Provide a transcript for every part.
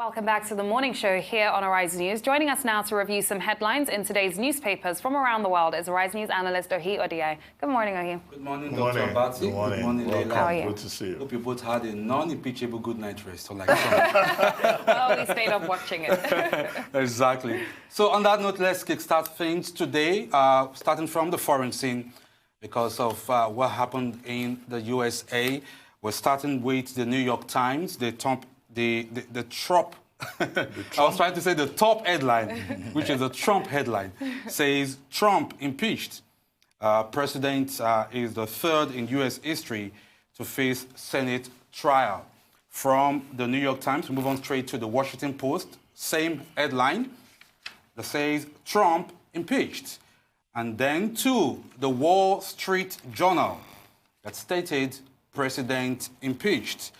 Welcome back to the morning show here on Arise News. Joining us now to review some headlines in today's newspapers from around the world is Arise News analyst Ohi Odiai. Good morning, Ohi. Good morning, Dr. Batty. Good morning, Welcome. Leila. How are you? Good to see you. Hope you both had a non-impeachable good night rest, unlike some. Well, we stayed up watching it. Exactly. So on that note, let's kickstart things today, starting from the foreign scene because of what happened in the USA. We're starting with the New York Times, the Trump. I was trying to say the top headline, which is the Trump headline, says Trump impeached. President is the third in U.S. history to face Senate trial. From the New York Times, we move on straight to the Washington Post. Same headline that says Trump impeached. And then to the Wall Street Journal that stated President impeached.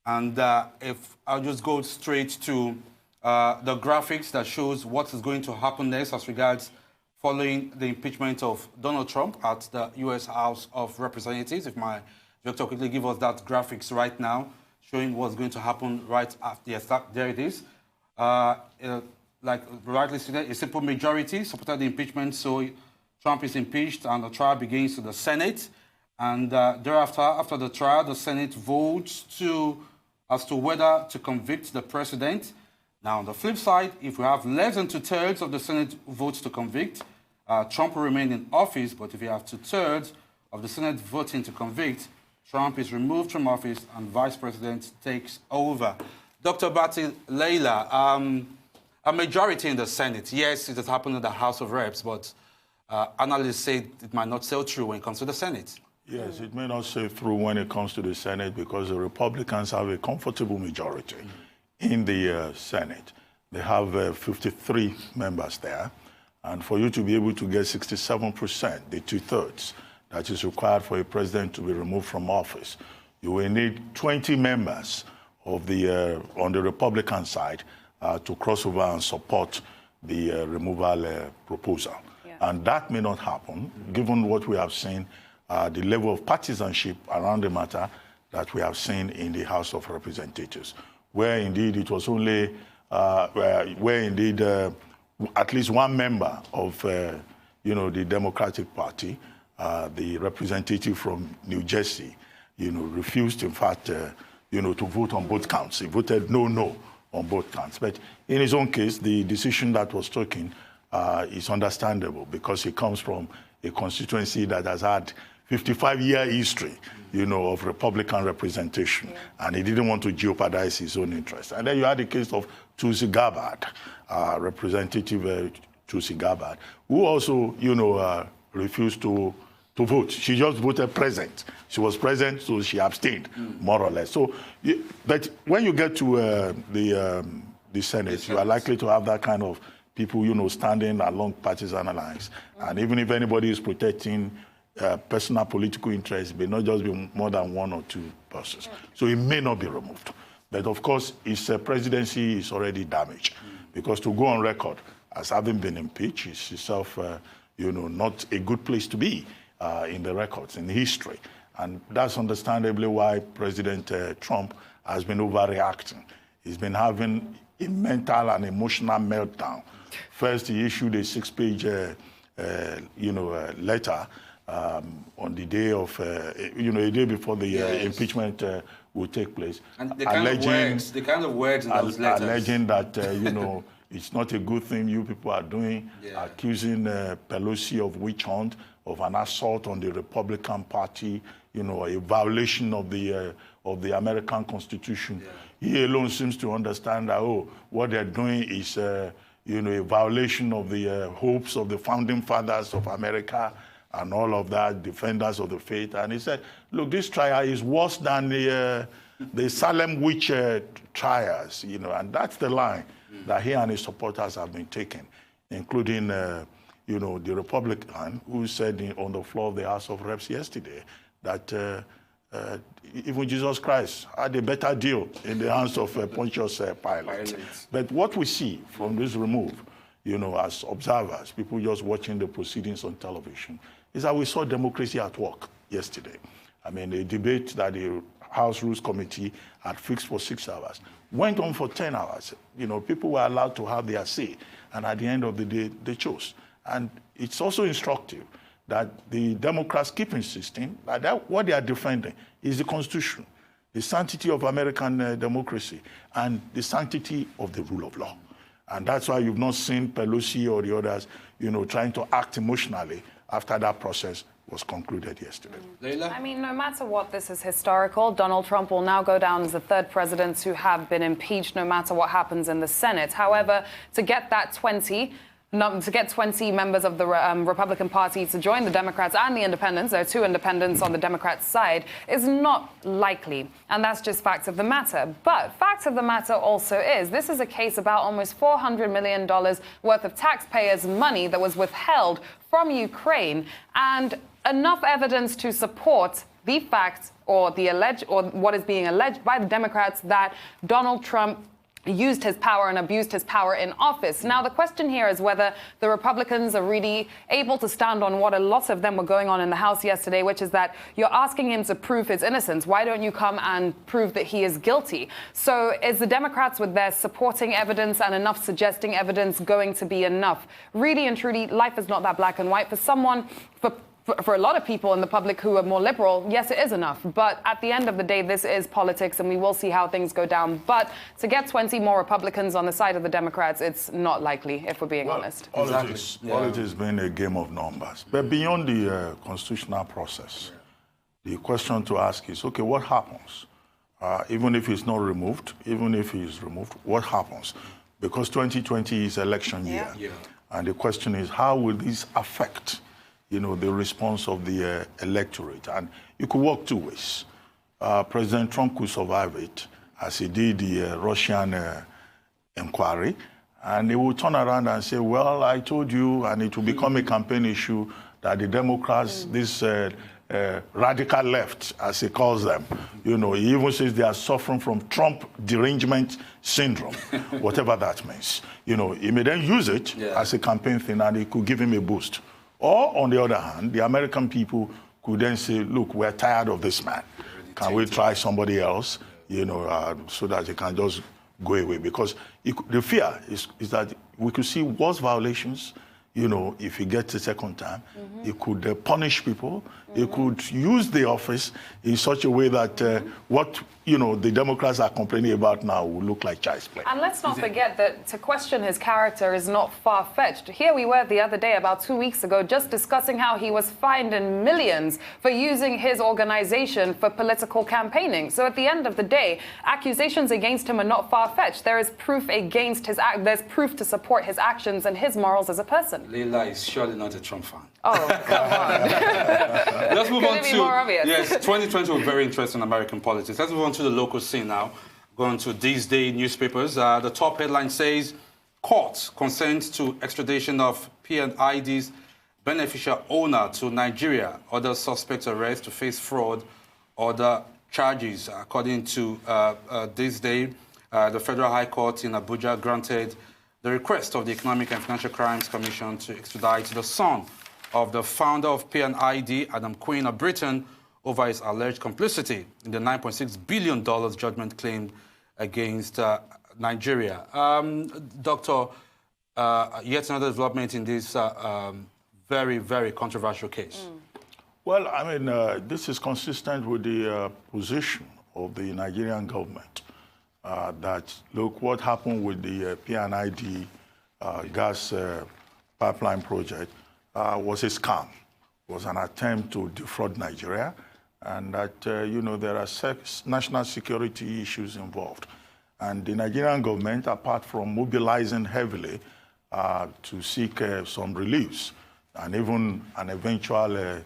And if I'll just go straight to the graphics that shows what is going to happen next as regards following the impeachment of Donald Trump at the U.S. House of Representatives. If my director quickly give us that graphics right now, showing what's going to happen right after. Yes, there it is. Like rightly stated, a simple majority supported the impeachment, so Trump is impeached and the trial begins to the Senate. And thereafter, after the trial, the Senate votes as to whether to convict the president. Now, on the flip side, if we have less than 2/3 of the Senate votes to convict, Trump will remain in office. But if you have 2/3 of the Senate voting to convict, Trump is removed from office and vice president takes over. Dr. Batty, Leila, a majority in the Senate. Yes, it has happened in the House of Reps, but analysts say it might not sail through when it comes to the Senate. Yes, it may not sail through when it comes to the Senate because the Republicans have a comfortable majority in the Senate. They have 53 members there. And for you to be able to get 67%, the 2/3, that is required for a president to be removed from office, you will need 20 members of the on the Republican side to cross over and support the removal proposal. Yeah. And that may not happen, given what we have seen, the level of partisanship around the matter that we have seen in the House of Representatives, where indeed it was only, where indeed at least one member of, the Democratic Party, the representative from New Jersey, refused, in fact, to vote on both counts. He voted no on both counts. But in his own case, the decision that was taken is understandable because he comes from a constituency that has had 55-year history, of Republican representation. Yeah. And he didn't want to jeopardize his own interests. And then you had the case of Tulsi Gabbard, Representative Tulsi Gabbard, who also, refused to vote. She just voted present. She was present, so she abstained, more or less. So, but when you get to the Senate, you are likely to have that kind of people, standing along partisan lines. And even if anybody is protecting personal political interests, it may not just be more than one or two persons. So it may not be removed. But of course, his presidency is already damaged. Because to go on record as having been impeached is itself, not a good place to be in the records, in history. And that's understandably why President Trump has been overreacting. He's been having a mental and emotional meltdown. First, he issued a 6-page, letter on the day of, a day before the impeachment will take place. And the kind of words in those letters. Alleging that, it's not a good thing you people are doing, accusing Pelosi of witch hunt, of an assault on the Republican Party, a violation of the American Constitution. Yeah. He alone seems to understand that, what they're doing is, a violation of the hopes of the founding fathers of America and all of that, defenders of the faith. And he said, look, this trial is worse than the Salem witch trials, and that's the line that he and his supporters have been taking, including, the Republican who said on the floor of the House of Reps yesterday that even Jesus Christ had a better deal in the hands of Pontius Pilate. But what we see from this remove, as observers, people just watching the proceedings on television, is that we saw democracy at work yesterday. I mean, a debate that the House Rules Committee had fixed for 6 hours. Went on for 10 hours. You know, people were allowed to have their say. And at the end of the day, they chose. And it's also instructive that the Democrats keep insisting that what they are defending is the Constitution, the sanctity of American democracy, and the sanctity of the rule of law. And that's why you've not seen Pelosi or the others, you know, trying to act emotionally after that process was concluded yesterday. Leila? I mean, no matter what, this is historical. Donald Trump will now go down as the third president to have been impeached, no matter what happens in the Senate. However, to get that 20 members of the Republican Party to join the Democrats and the independents, there are 2 independents on the Democrats' side, is not likely. And that's just facts of the matter. But facts of the matter also is this is a case about almost $400 million worth of taxpayers' money that was withheld from Ukraine, and enough evidence to support the fact or what is being alleged by the Democrats that Donald Trump used his power and abused his power in office. Now, the question here is whether the Republicans are really able to stand on what a lot of them were going on in the House yesterday, which is that you're asking him to prove his innocence. Why don't you come and prove that he is guilty? So is the Democrats, with their supporting evidence and enough suggesting evidence, going to be enough? Really and truly, life is not that black and white. For a lot of people in the public who are more liberal, yes, it is enough. But at the end of the day, this is politics, and we will see how things go down. But to get 20 more Republicans on the side of the Democrats, it's not likely, if we're being honest. Politics has been a game of numbers. But beyond the constitutional process, the question to ask is, okay, what happens? Even if he's not removed, even if he is removed, what happens? Because 2020 is election year. Yeah. And the question is, how will this affect the response of the electorate? And it could work 2 ways. President Trump could survive it, as he did the Russian inquiry, and he will turn around and say, well, I told you, and it will become a campaign issue that the Democrats, this radical left, as he calls them, he even says they are suffering from Trump derangement syndrome, whatever that means. He may then use it as a campaign thing, and it could give him a boost. Or, on the other hand, the American people could then say, look, we're tired of this man. Can we try somebody else, so that he can just go away? Because the fear is that we could see worse violations, if he gets a second time. He could punish people. He could use the office in such a way that what the Democrats are complaining about now will look like child's play. And let's not forget that to question his character is not far-fetched. Here we were the other day, about 2 weeks ago, just discussing how he was fined in millions for using his organization for political campaigning. So at the end of the day, accusations against him are not far-fetched. There is proof against his there's proof to support his actions and his morals as a person. Leila is surely not a Trump fan. Oh, come on. Let's move on to more obvious? Yes, 2020 was very interesting in American politics. Let's move on to the local scene now. Going to these day newspapers. The top headline says, Court consents to extradition of P&ID's beneficial owner to Nigeria. Other suspects arrested to face fraud. Other charges. According to this day, the Federal High Court in Abuja granted the request of the Economic and Financial Crimes Commission to extradite the son of the founder of P&ID, Adam Quinn of Britain, over his alleged complicity in the $9.6 billion judgment claimed against Nigeria. Doctor, yet another development in this very, very controversial case. Well, I mean, this is consistent with the position of the Nigerian government that, look, what happened with the P&ID gas pipeline project was a scam, was an attempt to defraud Nigeria, and that, there are national security issues involved. And the Nigerian government, apart from mobilizing heavily to seek some reliefs, and even an eventual,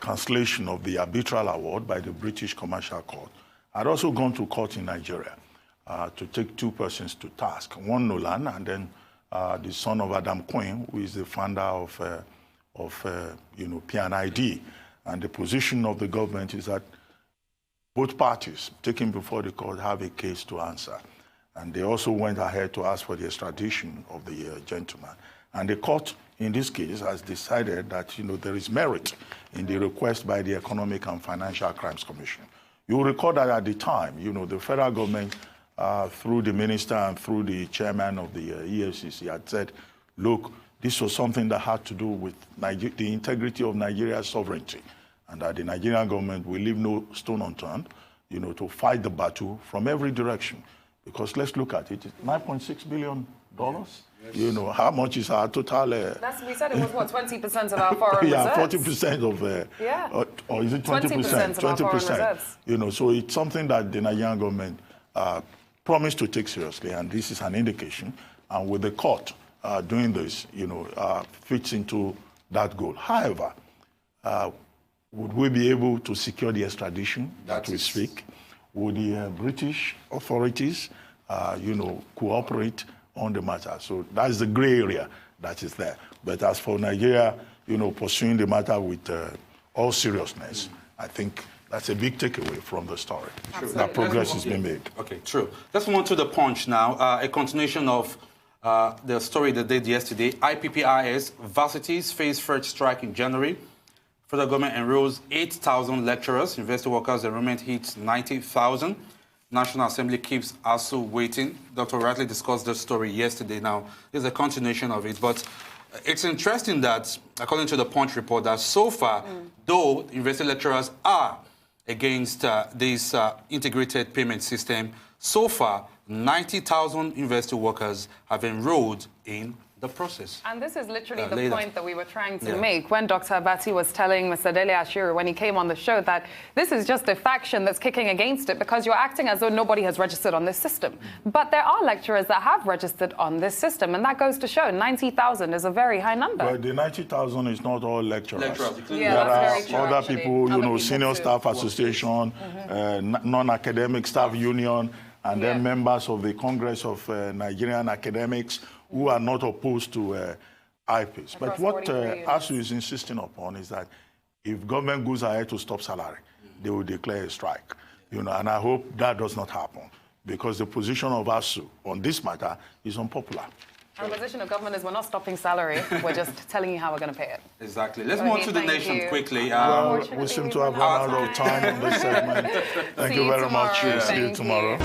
cancellation of the arbitral award by the British Commercial Court, had also gone to court in Nigeria to take 2 persons to task, one Nolan, and then the son of Adam Quinn, who is the founder of P&ID. And the position of the government is that both parties taken before the court have a case to answer. And they also went ahead to ask for the extradition of the gentleman. And the court in this case, has decided that, you know, there is merit in the request by the Economic and Financial Crimes Commission. You will recall that at the time, you know, the federal government, through the minister and through the chairman of the EFCC, had said, look, this was something that had to do with the integrity of Nigeria's sovereignty, and that the Nigerian government will leave no stone unturned, you know, to fight the battle from every direction. Because let's look at it, it's $9.6 billion. Yes. You know, how much is our total? We said it was, what, 20% of our foreign reserves? 40% of, or is it 20%? 20% of our foreign reserves. You know, so it's something that the Nigerian government promised to take seriously, and this is an indication. And with the court doing this, you know, fits into that goal. However, would we be able to secure the extradition that we speak? Would the British authorities, you know, cooperate on the matter? So that's the gray area that is there. But as for Nigeria, you know, pursuing the matter with all seriousness, I think that's a big takeaway from the story. Absolutely. That progress has been made. Okay, true. Let's move on to the Punch now. A continuation of the story they did yesterday. IPPIS varsities face first strike in January. Federal government enrolls 8,000 lecturers. University workers enrollment hits 90,000. National Assembly keeps ASU waiting. Dr. Ratley discussed the story yesterday. Now, there's a continuation of it. But it's interesting that, according to the Punch report, that so far, though university lecturers are against this integrated payment system, so far, 90,000 university workers have enrolled in the process. And this is literally the point that we were trying to make when Dr. Abati was telling Mr. Dele Ashiru when he came on the show that this is just a faction that's kicking against it because you're acting as though nobody has registered on this system. But there are lecturers that have registered on this system, and that goes to show 90,000 is a very high number. But the 90,000 is not all lecturers. Yeah, there that's are very true, other actually. people, you Other know, people senior too. staff association, non-academic staff union, and then members of the Congress of Nigerian Academics who are not opposed to IPIS. But what ASU is insisting upon is that if government goes ahead to stop salary, they will declare a strike. You know, and I hope that does not happen, because the position of ASU on this matter is unpopular. And the position of government is we're not stopping salary, we're just telling you how we're going to pay it. Exactly. Let's move on to the nation quickly. We seem to have run out of time on this segment. Thank you very much. See you tomorrow.